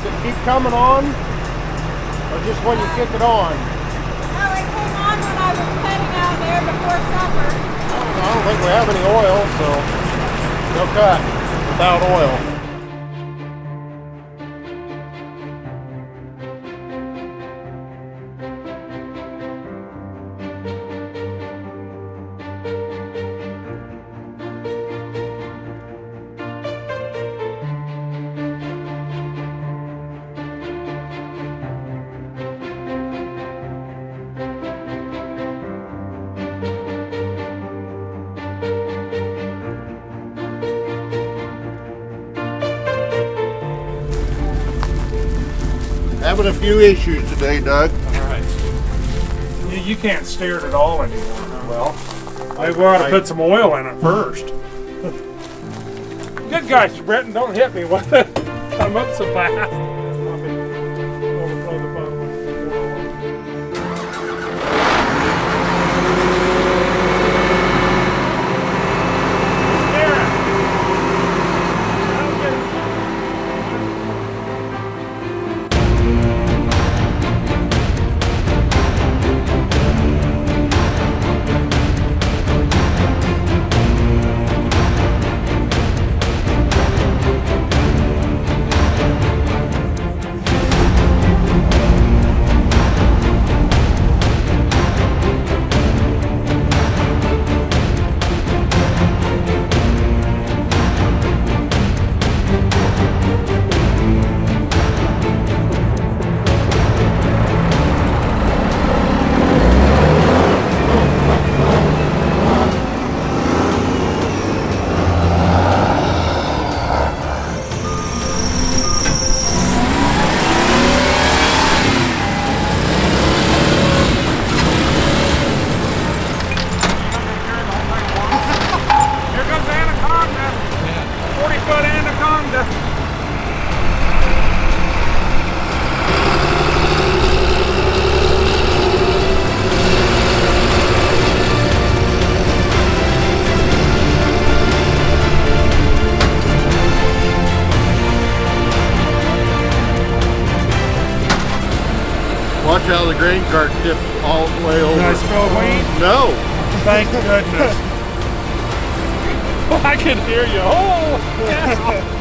Does it keep coming on? Or just when you kick it on? No, it came on when I was cutting out there before supper. I don't think we have any oil, so no cut without oil. Having a few issues today, Doug. All right. You can't steer it at all anymore, huh? Well, Maybe we ought to put some oil in it first. Good gosh, Brenton, don't hit me with it. I'm up so fast. Overflow the pump. Steer it. That'll get it. Here comes Anaconda. 40-foot Anaconda. watch how the grain cart tips all the way over. Did I spill wheat? No. Thank goodness. I can hear you. Oh, yeah.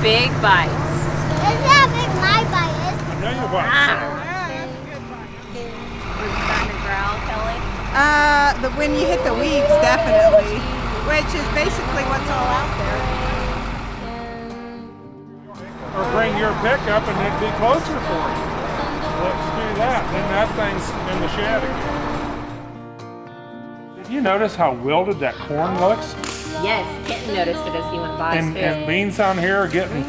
big bites. Is that big my bite is? I know you want some. We're starting to growl, Kelly. When you hit the weeds, definitely. Which is basically what's all out there. Or bring your pickup and it'd be closer for you. Let's do that. Then that thing's in the shed again. Did you notice how wilted that corn looks? Yes, Kitten noticed it as he went by. And beans down here are getting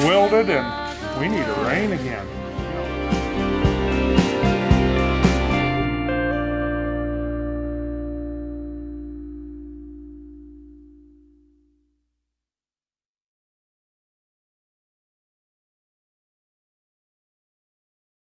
wilted, and we need a rain again.